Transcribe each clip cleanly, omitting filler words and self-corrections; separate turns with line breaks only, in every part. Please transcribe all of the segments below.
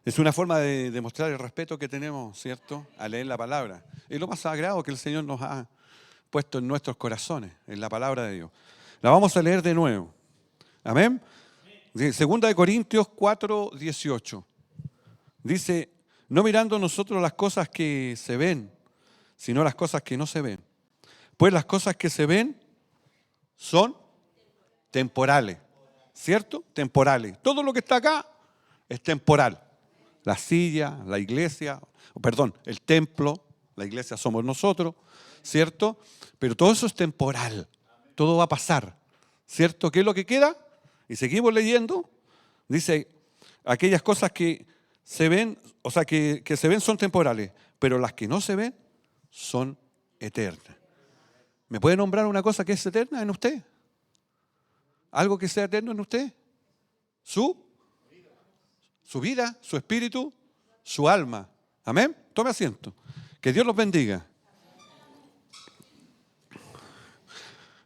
Es una forma de demostrar el respeto que tenemos, ¿cierto?, al leer la palabra. Es lo más sagrado que el Señor nos ha puesto en nuestros corazones, en la palabra de Dios. La vamos a leer de nuevo. Amén. Segunda de Corintios 4:18. Dice, no mirando nosotros las cosas que se ven, sino las cosas que no se ven. Pues las cosas que se ven son temporales, ¿cierto? Temporales. Todo lo que está acá es temporal. La silla, la iglesia, perdón, el templo, la iglesia somos nosotros, ¿cierto? Pero todo eso es temporal, todo va a pasar, ¿cierto? ¿Qué es lo que queda? Y seguimos leyendo, dice, aquellas cosas que se ven, o sea, que se ven son temporales, pero las que no se ven son eternas. ¿Me puede nombrar una cosa que es eterna en usted? ¿Algo que sea eterno en usted? Su vida, su espíritu, su alma. Amén. Tome asiento. Que Dios los bendiga.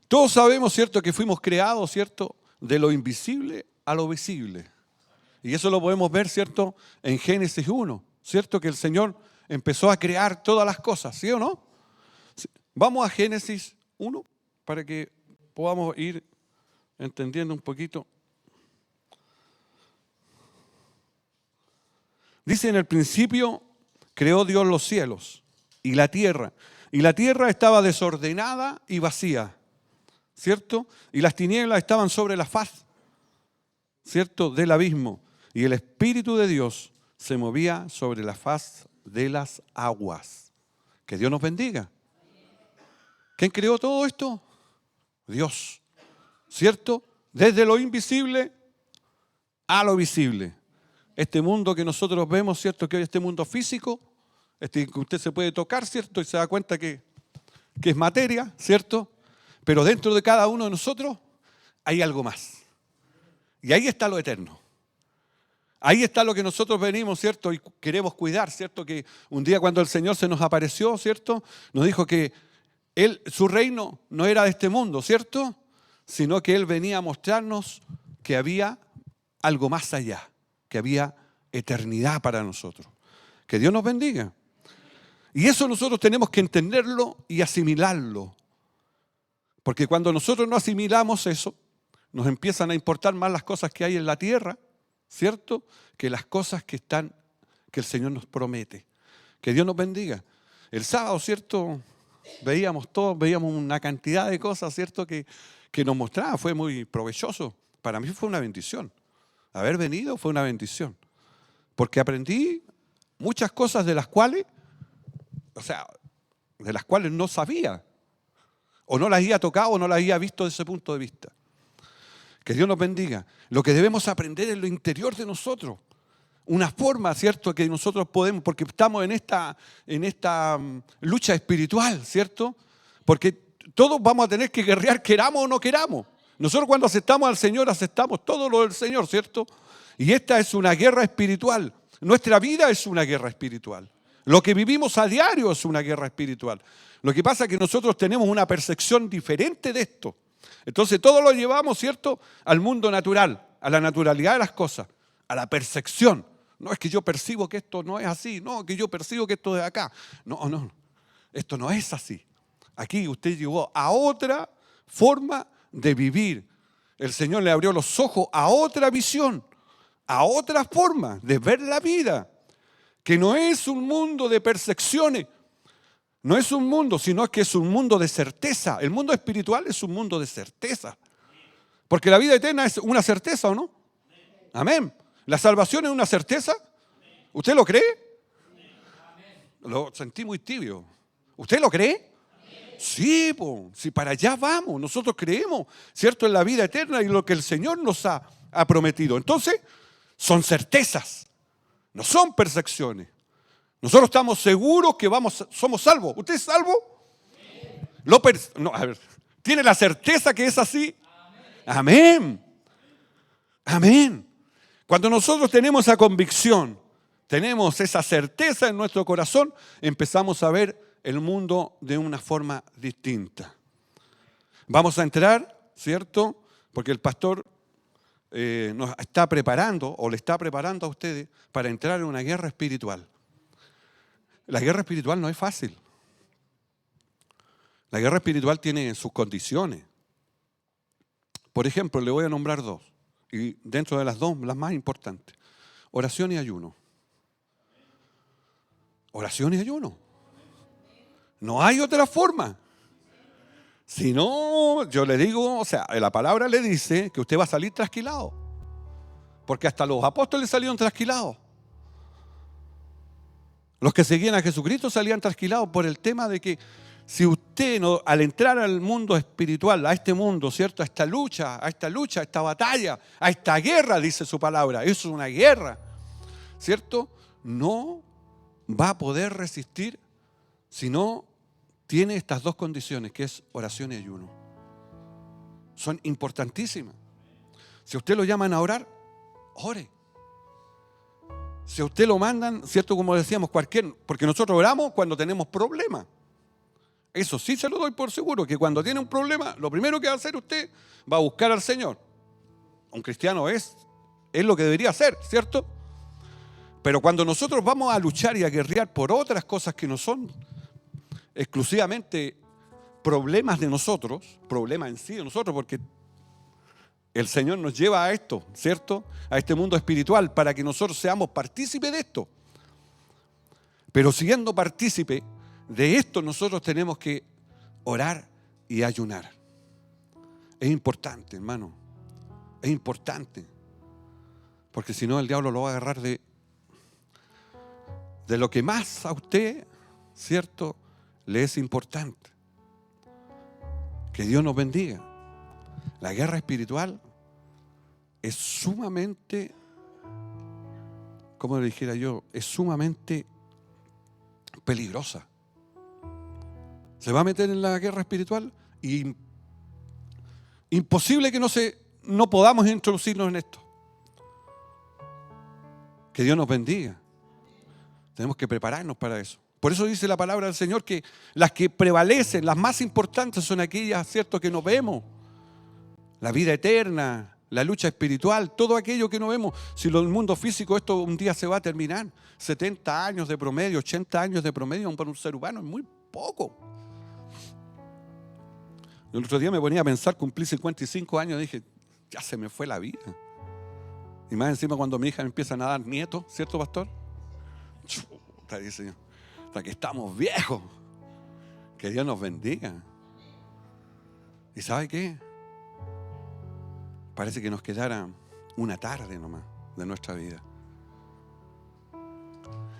Todos sabemos, ¿cierto?, que fuimos creados, ¿cierto?, de lo invisible a lo visible. Y eso lo podemos ver, ¿cierto?, en Génesis 1, ¿cierto?, que el Señor empezó a crear todas las cosas, ¿sí o no? Vamos a Génesis 1 para que podamos ir entendiendo un poquito. Dice, en el principio creó Dios los cielos y la tierra estaba desordenada y vacía, ¿cierto? Y las tinieblas estaban sobre la faz, ¿cierto?, del abismo, y el Espíritu de Dios se movía sobre la faz de las aguas. Que Dios nos bendiga. ¿Quién creó todo esto? Dios, ¿cierto? Desde lo invisible a lo visible. Este mundo que nosotros vemos, ¿cierto?, que hoy este mundo físico, que usted se puede tocar, ¿cierto?, y se da cuenta que es materia, ¿cierto? Pero dentro de cada uno de nosotros hay algo más. Y ahí está lo eterno. Ahí está lo que nosotros venimos, ¿cierto?, y queremos cuidar, ¿cierto? Que un día cuando el Señor se nos apareció, ¿cierto?, nos dijo que su reino no era de este mundo, ¿cierto?, sino que Él venía a mostrarnos que había algo más allá, que había eternidad para nosotros. Que Dios nos bendiga. Y eso nosotros tenemos que entenderlo y asimilarlo. Porque cuando nosotros no asimilamos eso, nos empiezan a importar más las cosas que hay en la tierra, ¿cierto?, que las cosas que el Señor nos promete. Que Dios nos bendiga. El sábado, ¿cierto?, veíamos una cantidad de cosas, ¿cierto?, que nos mostraba. Fue muy provechoso. Para mí fue una bendición. Haber venido fue una bendición. Porque aprendí muchas cosas de las cuales no sabía. O no las había tocado o no las había visto desde ese punto de vista. Que Dios nos bendiga. Lo que debemos aprender es lo interior de nosotros. Una forma, ¿cierto?, que nosotros podemos, porque estamos en esta lucha espiritual, ¿cierto? Porque todos vamos a tener que guerrear, queramos o no queramos. Nosotros cuando aceptamos al Señor, aceptamos todo lo del Señor, ¿cierto? Y esta es una guerra espiritual. Nuestra vida es una guerra espiritual. Lo que vivimos a diario es una guerra espiritual. Lo que pasa es que nosotros tenemos una percepción diferente de esto. Entonces todo lo llevamos, ¿cierto?, al mundo natural, a la naturalidad de las cosas, a la percepción. No es que yo percibo que esto no es así, no, que yo percibo que esto es de acá. No, esto no es así. Aquí usted llegó a otra forma de vivir. El Señor le abrió los ojos a otra visión, a otra forma de ver la vida, que no es un mundo de percepciones, no es un mundo, sino que es un mundo de certeza. El mundo espiritual es un mundo de certeza, porque la vida eterna es una certeza, ¿o no? Amén. ¿La salvación es una certeza? ¿Usted lo cree? Lo sentí muy tibio. ¿Usted lo cree? Sí, si para allá vamos, nosotros creemos, ¿cierto?, en la vida eterna y lo que el Señor nos ha prometido. Entonces, son certezas, no son percepciones. Nosotros estamos seguros que somos salvos. ¿Usted es salvo? ¿Tiene la certeza que es así? Amén. Amén. Cuando nosotros tenemos esa convicción, tenemos esa certeza en nuestro corazón, empezamos a ver el mundo de una forma distinta. Vamos a entrar, ¿cierto? Porque el pastor nos está preparando o le está preparando a ustedes para entrar en una guerra espiritual. La guerra espiritual no es fácil. La guerra espiritual tiene sus condiciones. Por ejemplo, le voy a nombrar dos. Y dentro de las dos, las más importantes. Oración y ayuno. Oración y ayuno. No hay otra forma. Si no, yo le digo, o sea, la palabra le dice que usted va a salir trasquilado. Porque hasta los apóstoles salieron trasquilados. Los que seguían a Jesucristo salían trasquilados por el tema de que si usted no, al entrar al mundo espiritual, a este mundo, ¿cierto? A esta lucha, a esta batalla, a esta guerra, dice su palabra, eso es una guerra, ¿cierto? No va a poder resistir si no tiene estas dos condiciones, que es oración y ayuno. Son importantísimas. Si a usted lo llaman a orar, ore. Si a usted lo mandan, ¿cierto? Como decíamos, porque nosotros oramos cuando tenemos problemas. Eso sí se lo doy por seguro, que cuando tiene un problema, lo primero que va a hacer usted va a buscar al Señor. Un cristiano es lo que debería hacer, ¿cierto? Pero cuando nosotros vamos a luchar y a guerrear por otras cosas que no son exclusivamente problemas de nosotros, problemas en sí de nosotros, porque el Señor nos lleva a esto, ¿cierto? A este mundo espiritual para que nosotros seamos partícipes de esto. Pero siendo partícipe de esto, nosotros tenemos que orar y ayunar. Es importante, hermano. Es importante. Porque si no, el diablo lo va a agarrar de lo que más a usted, ¿cierto?, le es importante. Que Dios nos bendiga. La guerra espiritual es sumamente, como le dijera yo, es sumamente peligrosa. Se va a meter en la guerra espiritual y imposible que no podamos introducirnos en esto. Que Dios nos bendiga. Tenemos que prepararnos para eso. Por eso dice la palabra del Señor que las que prevalecen, las más importantes son aquellas, ¿cierto?, que no vemos. La vida eterna, la lucha espiritual, todo aquello que no vemos. Si en el mundo físico esto un día se va a terminar. 70 años de promedio, 80 años de promedio para un ser humano es muy poco. El otro día me ponía a pensar, cumplí 55 años y dije, ya se me fue la vida. Y más encima cuando mi hija me empieza a dar nietos, ¿cierto, pastor? Chuta, dice, hasta que estamos viejos. Que Dios nos bendiga. ¿Y sabe qué? Parece que nos quedara una tarde nomás de nuestra vida.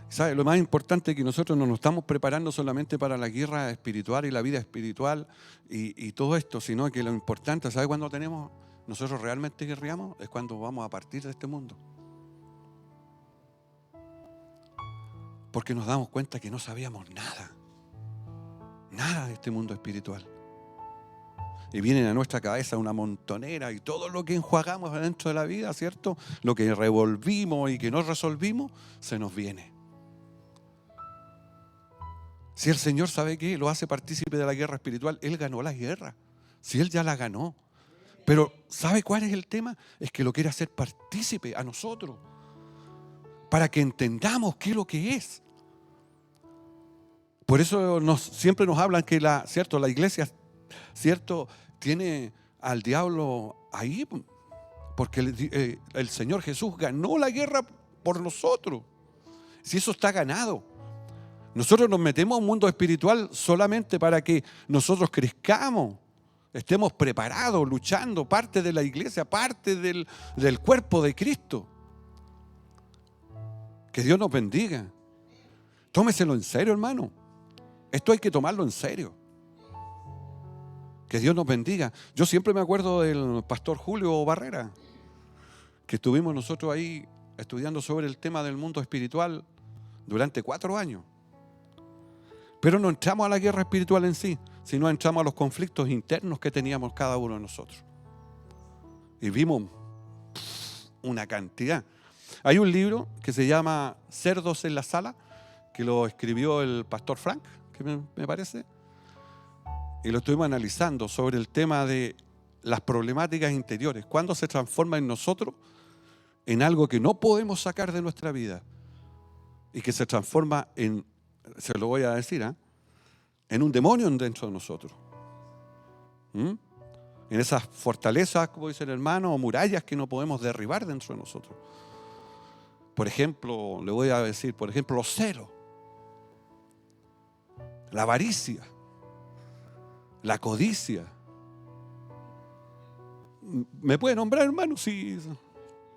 ¿Sabe? Lo más importante es que nosotros no nos estamos preparando solamente para la guerra espiritual y la vida espiritual y todo esto, sino que lo importante, ¿sabe cuándo nosotros realmente guerreamos? Es cuando vamos a partir de este mundo. Porque nos damos cuenta que no sabíamos nada de este mundo espiritual. Y vienen a nuestra cabeza una montonera y todo lo que enjuagamos dentro de la vida, ¿cierto? Lo que revolvimos y que no resolvimos, se nos viene. Si el Señor sabe que lo hace partícipe de la guerra espiritual, Él ganó la guerra. Si Él ya la ganó. Pero ¿sabe cuál es el tema? Es que lo quiere hacer partícipe a nosotros. Para que entendamos qué es lo que es. Por eso siempre nos hablan que la iglesia, ¿cierto?, tiene al diablo ahí. Porque el Señor Jesús ganó la guerra por nosotros. Si eso está ganado. Nosotros nos metemos a un mundo espiritual solamente para que nosotros crezcamos, estemos preparados, luchando, parte de la iglesia, parte del cuerpo de Cristo. Que Dios nos bendiga. Tómeselo en serio, hermano. Esto hay que tomarlo en serio. Que Dios nos bendiga. Yo siempre me acuerdo del pastor Julio Barrera, que estuvimos nosotros ahí estudiando sobre el tema del mundo espiritual durante 4 años. Pero no entramos a la guerra espiritual en sí, sino entramos a los conflictos internos que teníamos cada uno de nosotros. Y vimos una cantidad. Hay un libro que se llama Cerdos en la Sala, que lo escribió el pastor Frank, que me parece. Y lo estuvimos analizando sobre el tema de las problemáticas interiores? ¿Cuándo se transforma en nosotros en algo que no podemos sacar de nuestra vida? Y que se transforma en, se lo voy a decir, en un demonio dentro de nosotros. En esas fortalezas, como dice el hermano, o murallas que no podemos derribar dentro de nosotros. Por ejemplo, le voy a decir, por ejemplo, los celos, la avaricia, la codicia. ¿Me puede nombrar, hermano? Sí,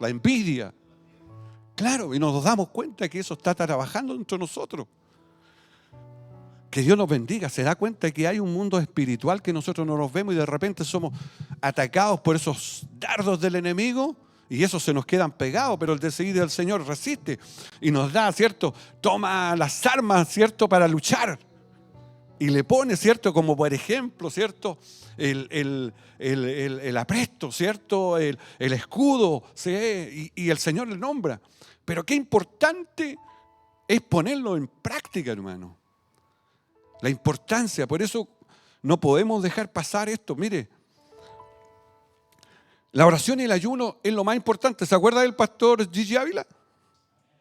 la envidia. Claro, y nos damos cuenta que eso está trabajando dentro de nosotros. Que Dios nos bendiga. Se da cuenta que hay un mundo espiritual que nosotros no nos vemos y de repente somos atacados por esos dardos del enemigo y esos se nos quedan pegados, pero el decidir del Señor resiste y nos da, ¿cierto? Toma las armas, ¿cierto? Para luchar. Y le pone, ¿cierto? Como por ejemplo, ¿cierto? El apresto, ¿cierto? El escudo, ¿sí? Y el Señor le nombra. Pero qué importante es ponerlo en práctica, hermano. La importancia, por eso no podemos dejar pasar esto. Mire, la oración y el ayuno es lo más importante. ¿Se acuerda del pastor Gigi Ávila?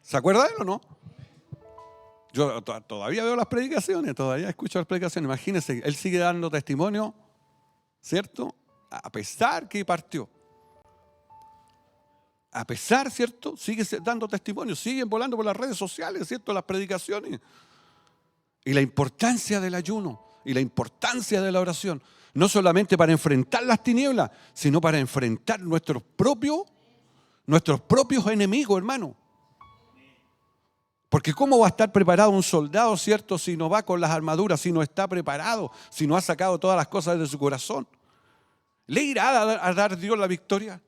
¿Se acuerda de él o no? Yo todavía veo las predicaciones, todavía escucho las predicaciones. Imagínense, él sigue dando testimonio, ¿cierto? A pesar que partió. A pesar, ¿cierto? Sigue dando testimonio, siguen volando por las redes sociales, ¿cierto? Las predicaciones. Y la importancia del ayuno y la importancia de la oración, no solamente para enfrentar las tinieblas, sino para enfrentar nuestros propios enemigos, hermano. Porque ¿cómo va a estar preparado un soldado, cierto, si no va con las armaduras, si no está preparado, si no ha sacado todas las cosas de su corazón? ¿Le irá a dar Dios la victoria?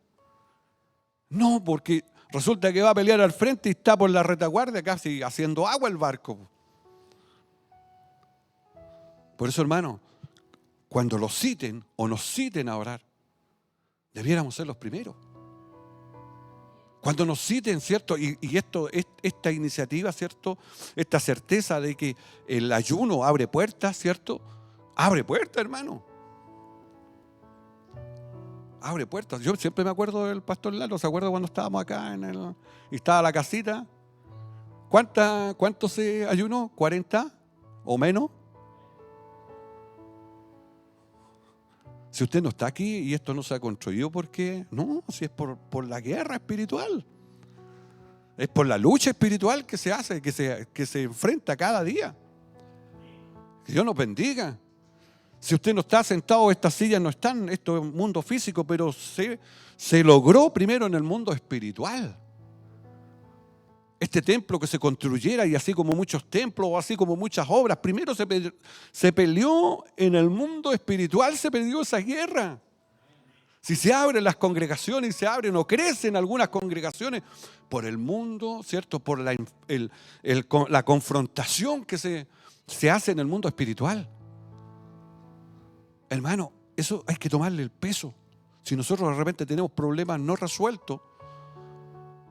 No, porque resulta que va a pelear al frente y está por la retaguardia casi haciendo agua el barco. Por eso, hermano, cuando los citen o nos citen a orar, debiéramos ser los primeros. Cuando nos citen, ¿cierto? Y esta iniciativa, ¿cierto? Esta certeza de que el ayuno abre puertas, ¿cierto? Abre puertas, hermano. Abre puertas. Yo siempre me acuerdo del pastor Lalo. ¿Se acuerda cuando estábamos acá y estaba la casita? ¿Cuánto se ayunó? ¿40 o menos? Si usted no está aquí y esto no se ha construido, ¿por qué? No, si es por la guerra espiritual. Es por la lucha espiritual que se hace, que se enfrenta cada día. Que Dios nos bendiga. Si usted no está sentado, estas sillas no están, esto es un mundo físico, pero se logró primero en el mundo espiritual. Este templo que se construyera, y así como muchos templos, o así como muchas obras, primero se peleó en el mundo espiritual, se peleó esa guerra. Si se abren las congregaciones, se abren o crecen algunas congregaciones por el mundo, ¿cierto? Por la confrontación que se hace en el mundo espiritual. Hermano, eso hay que tomarle el peso. Si nosotros de repente tenemos problemas no resueltos,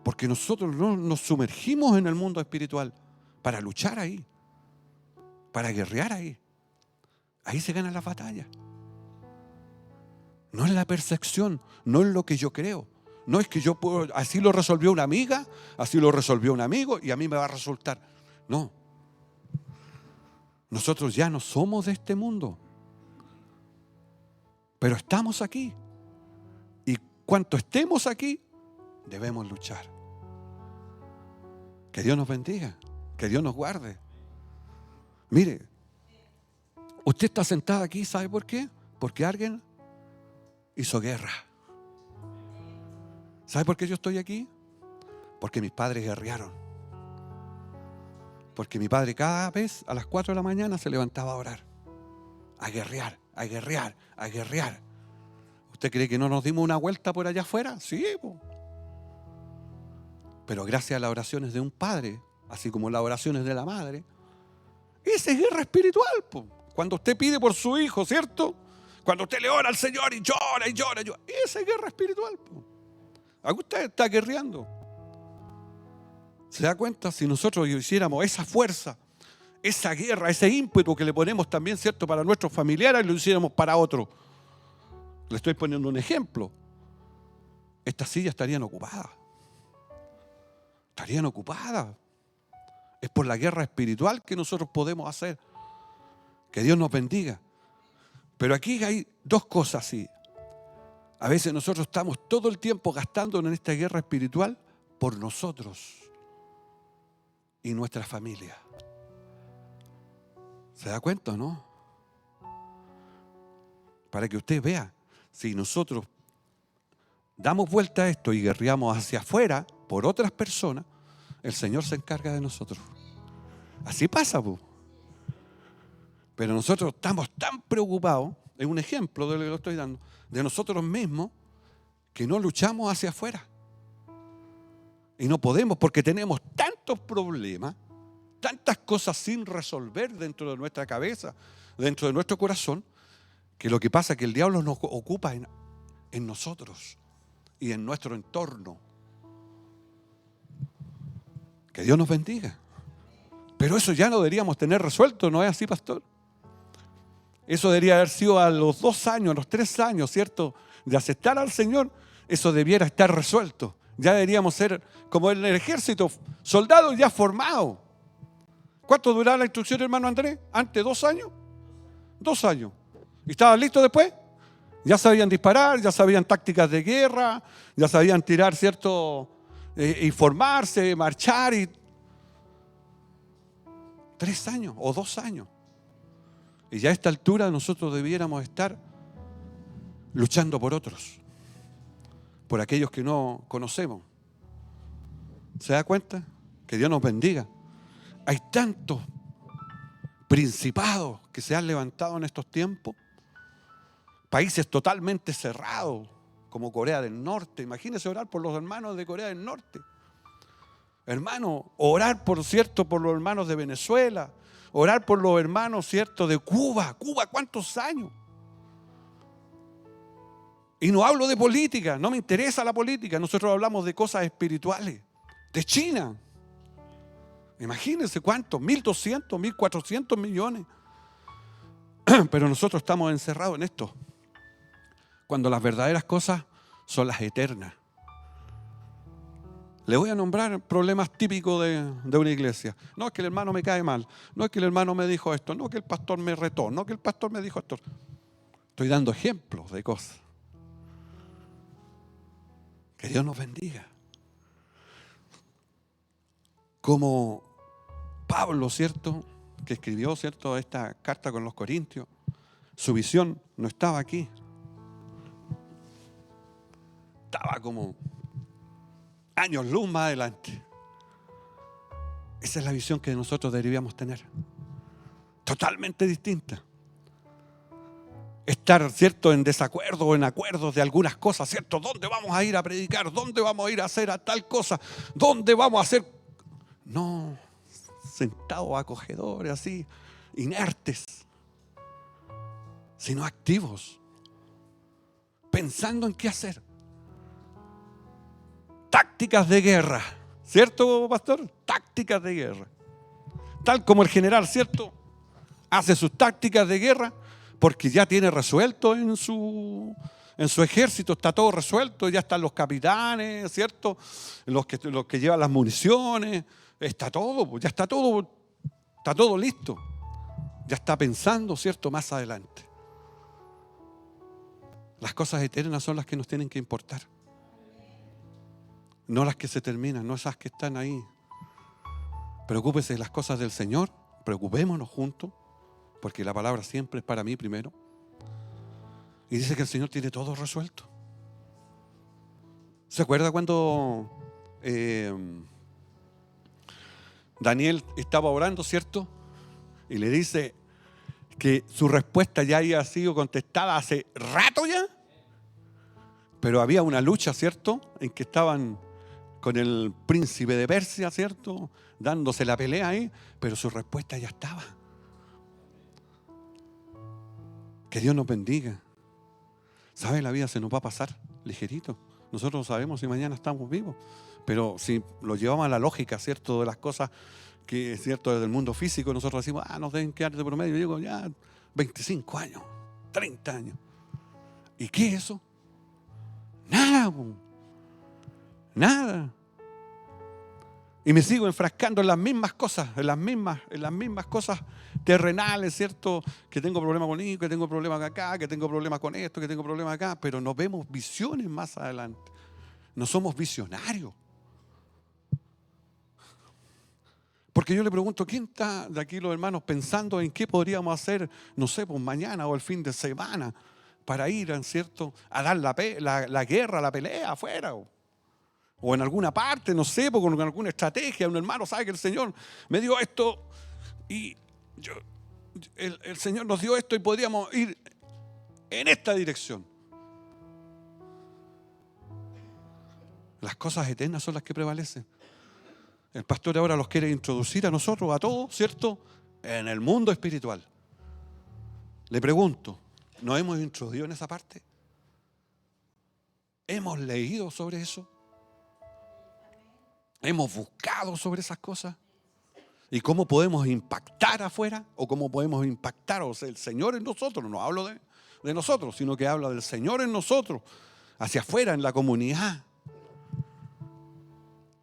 porque nosotros no nos sumergimos en el mundo espiritual para luchar ahí, para guerrear ahí. Ahí se ganan las batallas. No es la percepción, no es lo que yo creo. No es que yo puedo, así lo resolvió una amiga, así lo resolvió un amigo y a mí me va a resultar. No. Nosotros ya no somos de este mundo. Pero estamos aquí. Y cuanto estemos aquí, debemos luchar. Que Dios nos bendiga, que Dios nos guarde. Mire, usted está sentado aquí, ¿sabe por qué? Porque alguien hizo guerra. ¿Sabe por qué yo estoy aquí? Porque mis padres guerrearon. Porque mi padre cada vez a las 4 de la mañana se levantaba a orar, a guerrear, a guerrear, a guerrear. ¿Usted cree que no nos dimos una vuelta por allá afuera? Sí, po. Pero gracias a las oraciones de un padre, así como las oraciones de la madre, esa es guerra espiritual, po. Cuando usted pide por su hijo, ¿cierto? Cuando usted le ora al Señor y llora y llora y llora, esa es guerra espiritual, po. Aquí usted está guerreando. ¿Se da cuenta? Si nosotros hiciéramos esa fuerza, esa guerra, ese ímpetu que le ponemos también, ¿cierto? Para nuestros familiares, lo hiciéramos para otros. Le estoy poniendo un ejemplo. Estas sillas estarían ocupadas. Estarían ocupadas. Es por la guerra espiritual que nosotros podemos hacer. Que Dios nos bendiga. Pero aquí hay dos cosas así. A veces nosotros estamos todo el tiempo gastando en esta guerra espiritual por nosotros y nuestra familia. ¿Se da cuenta o no? Para que usted vea, si nosotros damos vuelta a esto y guerreamos hacia afuera por otras personas, el Señor se encarga de nosotros. Así pasa, pues. Pero nosotros estamos tan preocupados, es un ejemplo de lo que estoy dando, de nosotros mismos, que no luchamos hacia afuera. Y no podemos porque tenemos tantos problemas, tantas cosas sin resolver dentro de nuestra cabeza, dentro de nuestro corazón, que lo que pasa es que el diablo nos ocupa en nosotros y en nuestro entorno. Que Dios nos bendiga. Pero eso ya no deberíamos tener resuelto, ¿no es así, pastor? Eso debería haber sido a los 2 años, a los 3 años, ¿cierto? De aceptar al Señor, eso debiera estar resuelto. Ya deberíamos ser como en el ejército, soldados ya formados. ¿Cuánto duraba la instrucción, hermano Andrés? ¿Antes 2 años? 2 años. ¿Y estaban listos después? Ya sabían disparar, ya sabían tácticas de guerra, ya sabían tirar, ¿cierto? Y formarse, marchar. 3 años o 2 años. Y ya a esta altura nosotros debiéramos estar luchando por otros, por aquellos que no conocemos. ¿Se da cuenta? Que Dios nos bendiga. Hay tantos principados que se han levantado en estos tiempos, países totalmente cerrados, como Corea del Norte. Imagínense orar por los hermanos de Corea del Norte. Hermano, orar por los hermanos de Venezuela, orar por los hermanos, ¿cierto?, de Cuba. Cuba, ¿cuántos años? Y no hablo de política, no me interesa la política. Nosotros hablamos de cosas espirituales. De China. Imagínense cuántos, 1.200, 1.400 millones. Pero nosotros estamos encerrados en esto. Cuando las verdaderas cosas son las eternas. Le voy a nombrar problemas típicos de una iglesia. No es que el hermano me cae mal, no es que el hermano me dijo esto, no es que el pastor me retó, no es que el pastor me dijo esto. Estoy dando ejemplos de cosas. Que Dios nos bendiga. Como Pablo, ¿cierto?, que escribió, ¿cierto?, esta carta con los Corintios, su visión no estaba aquí. Estaba como años luz más adelante. Esa es la visión que nosotros deberíamos tener. Totalmente distinta. Estar, ¿cierto?, en desacuerdo o en acuerdos de algunas cosas, ¿cierto? ¿Dónde vamos a ir a predicar? ¿Dónde vamos a ir a hacer a tal cosa? ¿Dónde vamos a hacer? No, sentados acogedores, así, inertes, sino activos, pensando en qué hacer. Tácticas de guerra, ¿cierto, pastor? Tácticas de guerra. Tal como el general, ¿cierto?, hace sus tácticas de guerra porque ya tiene resuelto en su ejército, está todo resuelto, ya están los capitanes, ¿cierto?, los que llevan las municiones, está todo, ya está todo listo. Ya está pensando, ¿cierto?, más adelante. Las cosas eternas son las que nos tienen que importar. No las que se terminan, no esas que están ahí. Preocúpese de las cosas del Señor, preocupémonos juntos, porque la palabra siempre es para mí primero. Y dice que el Señor tiene todo resuelto. ¿Se acuerda cuando Daniel estaba orando, ¿cierto? Y le dice que su respuesta ya había sido contestada hace rato ya. Pero había una lucha, ¿cierto?, en que estaban con el príncipe de Persia, ¿cierto?, dándose la pelea ahí, pero su respuesta ya estaba. Que Dios nos bendiga. ¿Sabe? La vida se nos va a pasar ligerito. Nosotros sabemos si mañana estamos vivos, pero si lo llevamos a la lógica, ¿cierto?, de las cosas que, ¿cierto?, desde el mundo físico, nosotros decimos, nos deben quedar de promedio, yo digo, ya 25 años, 30 años. ¿Y qué es eso? Nada, po. Nada. Y me sigo enfrascando en las mismas cosas, en las mismas cosas terrenales, ¿cierto? Que tengo problemas con esto, que tengo problemas acá, que tengo problemas con esto, que tengo problemas acá, pero no vemos visiones más adelante. No somos visionarios. Porque yo le pregunto, ¿quién está de aquí los hermanos pensando en qué podríamos hacer, no sé, pues mañana o el fin de semana para ir, ¿cierto?, a dar la guerra, la pelea afuera? O en alguna parte, no sé, con alguna estrategia. Un hermano sabe que el Señor me dio esto y el Señor nos dio esto y podríamos ir en esta dirección. Las cosas eternas son las que prevalecen. El pastor ahora los quiere introducir a nosotros, a todos, ¿cierto?, en el mundo espiritual. Le pregunto, ¿nos hemos introducido en esa parte? ¿Hemos leído sobre eso? ¿Hemos buscado sobre esas cosas? ¿Y cómo podemos impactar afuera? ¿O cómo podemos impactar? O sea, el Señor en nosotros, no hablo de nosotros, sino que habla del Señor en nosotros, hacia afuera, en la comunidad.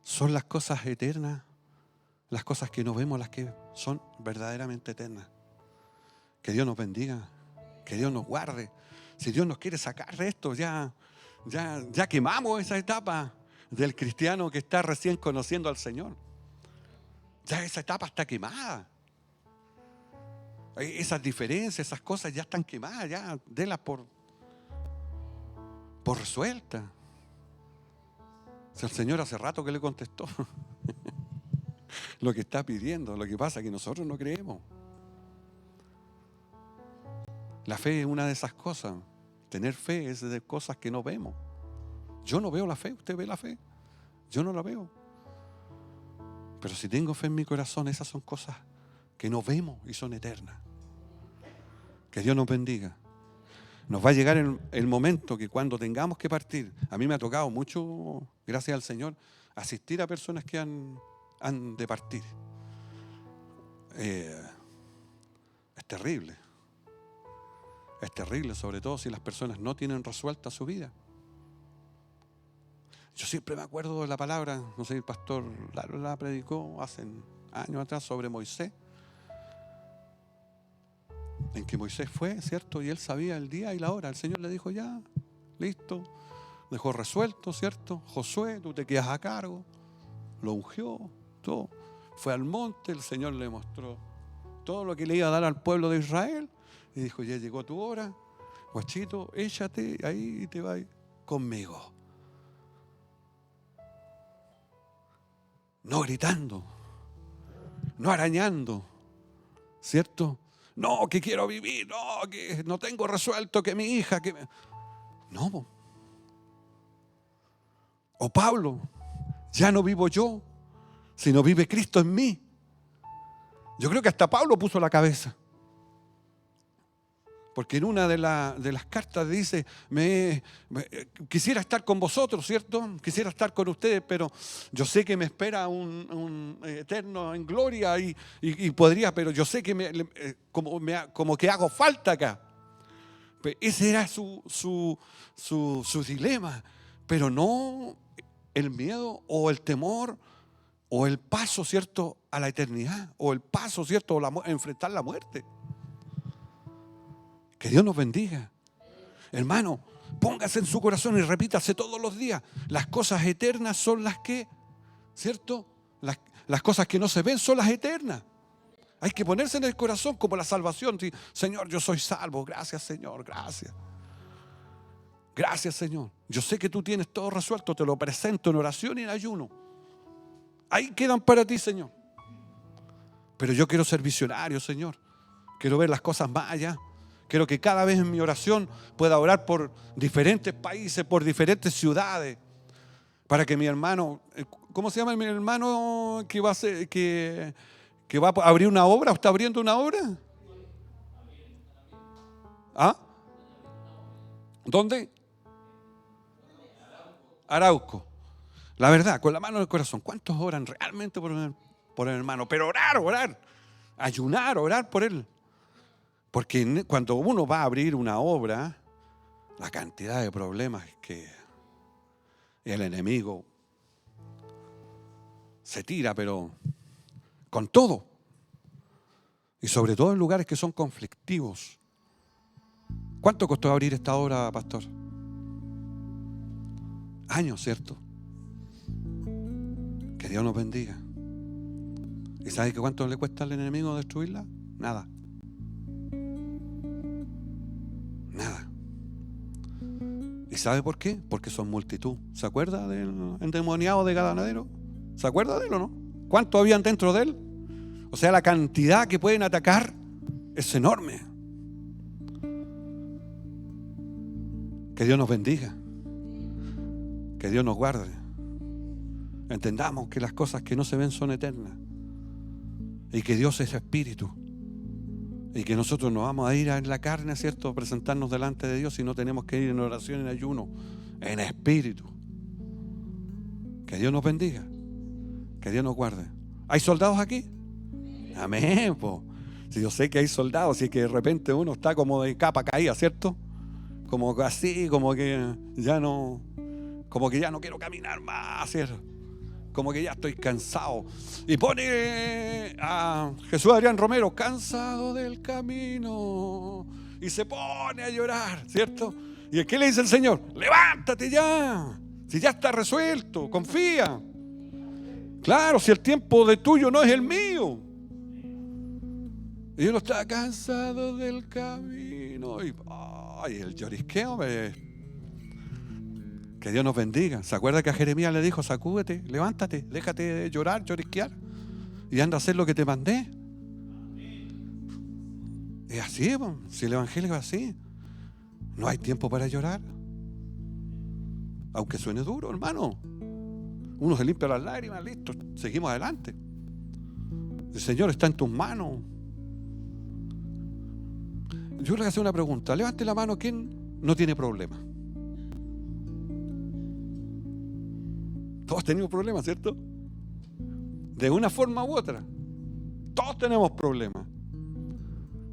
Son las cosas eternas, las cosas que no vemos, las que son verdaderamente eternas. Que Dios nos bendiga, que Dios nos guarde. Si Dios nos quiere sacar de esto, ya quemamos esa etapa del cristiano que está recién conociendo al Señor. Ya esa etapa está quemada. Esas diferencias, esas cosas ya están quemadas, ya délas por resueltas. Si el Señor hace rato que le contestó lo que está pidiendo. Lo que pasa es que nosotros no creemos. La fe es una de esas cosas. Tener fe es de cosas que no vemos. Yo no veo la fe. ¿Usted ve la fe? Yo no la veo. Pero si tengo fe en mi corazón, esas son cosas que no vemos y son eternas. Que Dios nos bendiga. Nos va a llegar el momento que cuando tengamos que partir, a mí me ha tocado mucho, gracias al Señor, asistir a personas que han de partir. Es terrible. Es terrible, sobre todo si las personas no tienen resuelta su vida. Yo siempre me acuerdo de la palabra, no sé, el pastor la predicó hace años atrás sobre Moisés. En que Moisés fue, ¿cierto? Y él sabía el día y la hora. El Señor le dijo, ya, listo. Dejó resuelto, ¿cierto? Josué, tú te quedas a cargo. Lo ungió, todo. Fue al monte, el Señor le mostró todo lo que le iba a dar al pueblo de Israel. Y dijo, ya llegó tu hora. Guachito, échate ahí y te vas conmigo. No gritando, no arañando, ¿cierto? No, que quiero vivir, no, que no tengo resuelto, que mi hija, que... No. O Pablo, ya no vivo yo, sino vive Cristo en mí. Yo creo que hasta Pablo puso la cabeza. Porque en una de las cartas dice, quisiera estar con vosotros, ¿cierto? Quisiera estar con ustedes, pero yo sé que me espera un eterno en gloria y podría, pero yo sé que como que hago falta acá. Ese era su dilema, pero no el miedo o el temor o el paso, ¿cierto?, a la eternidad, o el paso, ¿cierto?, a enfrentar la muerte. Que Dios nos bendiga. Hermano, póngase en su corazón y repítase todos los días. Las cosas eternas son las que, ¿cierto? Las cosas que no se ven son las eternas. Hay que ponerse en el corazón como la salvación. Señor, yo soy salvo. Gracias, Señor. Gracias. Gracias, Señor. Yo sé que tú tienes todo resuelto. Te lo presento en oración y en ayuno. Ahí quedan para ti, Señor. Pero yo quiero ser visionario, Señor. Quiero ver las cosas más allá. Quiero que cada vez en mi oración pueda orar por diferentes países, por diferentes ciudades, para que mi hermano, ¿cómo se llama mi hermano que va a abrir una obra o está abriendo una obra? ¿Ah? ¿Dónde? Arauco. La verdad, con la mano en el corazón, ¿cuántos oran realmente por el hermano? Pero orar, ayunar, orar por él. Porque cuando uno va a abrir una obra, La cantidad de problemas que el enemigo se tira, pero con todo. Y sobre todo en lugares que son conflictivos. ¿Cuánto costó abrir esta obra, pastor? Años, ¿cierto? Que Dios nos bendiga. ¿Y sabe que cuánto le cuesta al enemigo destruirla? Nada. Nada. ¿Y sabe por qué? Porque son multitud. ¿Se acuerda del endemoniado de Gadareno? ¿Se acuerda de él o no? ¿Cuántos habían dentro de él? O sea, la cantidad que pueden atacar es enorme. Que Dios nos bendiga. Que Dios nos guarde. Entendamos que las cosas que no se ven son eternas. Y que Dios es espíritu. Y que nosotros no vamos a ir en la carne, ¿cierto? A presentarnos delante de Dios, sino tenemos que ir en oración, en ayuno, en espíritu. Que Dios nos bendiga. Que Dios nos guarde. ¿Hay soldados aquí? Amén, po. Si yo sé que hay soldados y que de repente uno está como de capa caída, ¿cierto? Como así, como que ya no quiero caminar más, ¿cierto? Como que ya estoy cansado. Y pone a Jesús Adrián Romero, cansado del camino. Y se pone a llorar, ¿cierto? ¿Y qué le dice el Señor? Levántate ya. Si ya está resuelto, confía. Claro, si el tiempo de tuyo no es el mío. Y uno está cansado del camino. Y el llorisqueo. Que Dios nos bendiga. ¿Se acuerda que a Jeremías le dijo, sacúdete, levántate, déjate de llorar, llorisquear y anda a hacer lo que te mandé? Es así, si el evangelio es así. No hay tiempo para llorar. Aunque suene duro, hermano. Uno se limpia las lágrimas, listo, seguimos adelante. El Señor está en tus manos. Yo le voy a hacer una pregunta. Levante la mano, ¿quién no tiene problema? Todos tenemos problemas, ¿cierto? De una forma u otra. Todos tenemos problemas.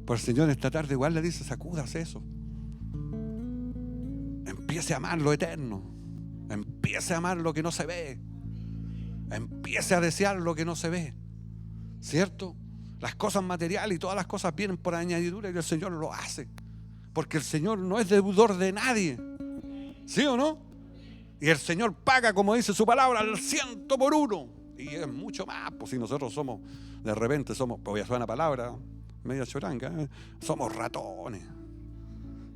Pero el Señor esta tarde igual le dice, sacúdase eso. Empiece a amar lo eterno. Empiece a amar lo que no se ve. Empiece a desear lo que no se ve. ¿Cierto? Las cosas materiales y todas las cosas vienen por añadidura y el Señor lo hace. Porque el Señor no es deudor de nadie. ¿Sí o no? Y el Señor paga, como dice su palabra, al 100 por uno. Y es mucho más, pues si nosotros somos, de repente somos, voy a usar una palabra media choranga, somos ratones.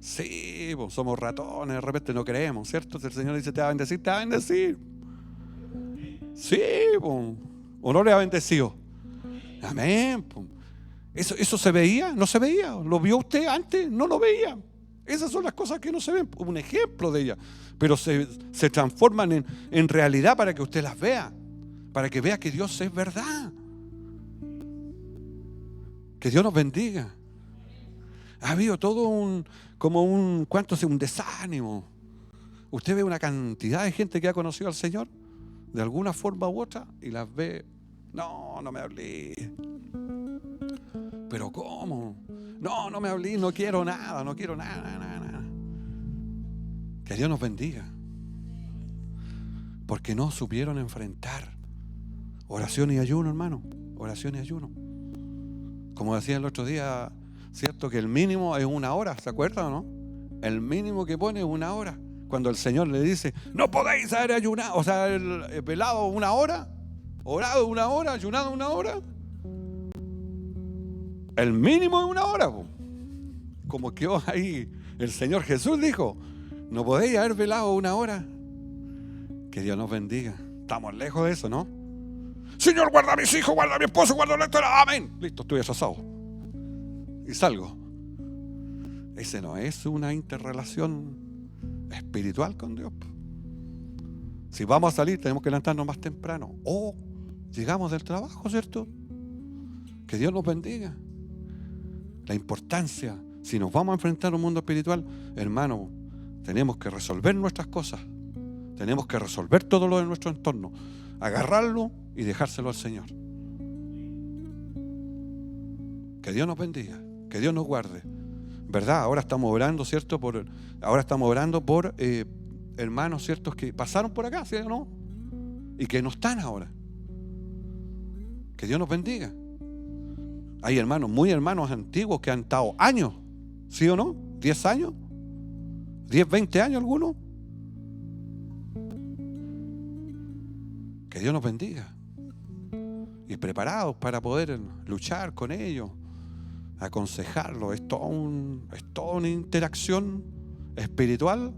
Sí, pues somos ratones, de repente no creemos, ¿cierto? Si el Señor dice te va a bendecir, te va a bendecir. Sí, pues. ¿O no le ha bendecido? Amén. Pues. ¿Eso se veía? No se veía. ¿Lo vio usted antes? No lo veía. Esas son las cosas que no se ven. Un ejemplo de ellas. Pero se transforman en realidad para que usted las vea. Para que vea que Dios es verdad. Que Dios nos bendiga. Ha habido todo un desánimo. Usted ve una cantidad de gente que ha conocido al Señor de alguna forma u otra y las ve. No me hablé. ¿Pero cómo? No me hablé, no quiero nada. Que Dios nos bendiga. Porque no supieron enfrentar. Oración y ayuno, hermano. Oración y ayuno. Como decía el otro día, ¿cierto? Que el mínimo es 1 hora, ¿se acuerdan o no? El mínimo que pone es 1 hora. Cuando el Señor le dice, no podéis haber ayunado, o sea, el velado 1 hora, orado 1 hora, ayunado 1 hora. El mínimo es 1 hora. Como quedó ahí, el Señor Jesús dijo, no podéis haber velado 1 hora. Que Dios nos bendiga. Estamos lejos de eso, ¿no? Señor, guarda a mis hijos, guarda a mi esposo, guarda a la lectora. Amén. Listo, estoy asasado. Y salgo. Ese no es una interrelación espiritual con Dios. Si vamos a salir, tenemos que levantarnos más temprano. O llegamos del trabajo, ¿cierto? Que Dios nos bendiga. La importancia, si nos vamos a enfrentar a un mundo espiritual, hermano, tenemos que resolver nuestras cosas. Tenemos que resolver todo lo de nuestro entorno. Agarrarlo y dejárselo al Señor. Que Dios nos bendiga, que Dios nos guarde. ¿verdad? Ahora estamos orando, ¿cierto? Ahora estamos orando por hermanos, ¿cierto? Que pasaron por acá, ¿sí o no? Y que no están ahora. Que Dios nos bendiga. Hay hermanos, muy hermanos antiguos que han estado años, ¿sí o no? 10 años, 10, 20 años algunos. Que Dios nos bendiga. Y preparados para poder luchar con ellos, aconsejarlos. Es toda una interacción espiritual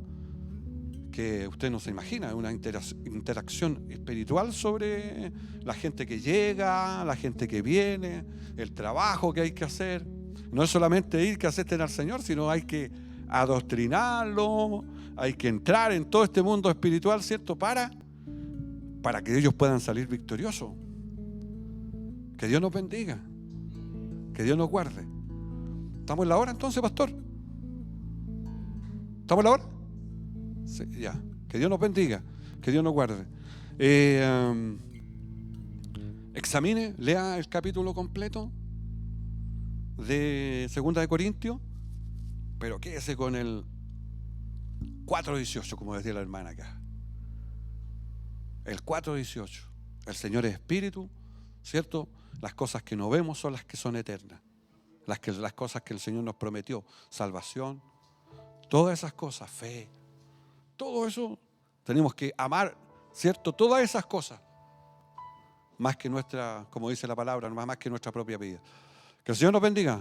que usted no se imagina, una interacción espiritual sobre la gente que llega, la gente que viene, el trabajo que hay que hacer. No es solamente ir que acepten al Señor, sino hay que adoctrinarlo, hay que entrar en todo este mundo espiritual, ¿cierto? Para que ellos puedan salir victoriosos. Que Dios nos bendiga, que Dios nos guarde. ¿Estamos en la hora entonces, pastor? ¿Estamos en la hora? Sí, ya. Que Dios nos bendiga, que Dios nos guarde. Examine, lea el capítulo completo de 2 de Corintios, pero quédese con el 4:18, como decía la hermana acá. El 4:18. El Señor es espíritu, ¿cierto? Las cosas que no vemos son las que son eternas. Las cosas que el Señor nos prometió, salvación, todas esas cosas, fe, todo eso tenemos que amar, ¿cierto? Todas esas cosas, más que nuestra, como dice la palabra, más que nuestra propia vida. Que el Señor nos bendiga.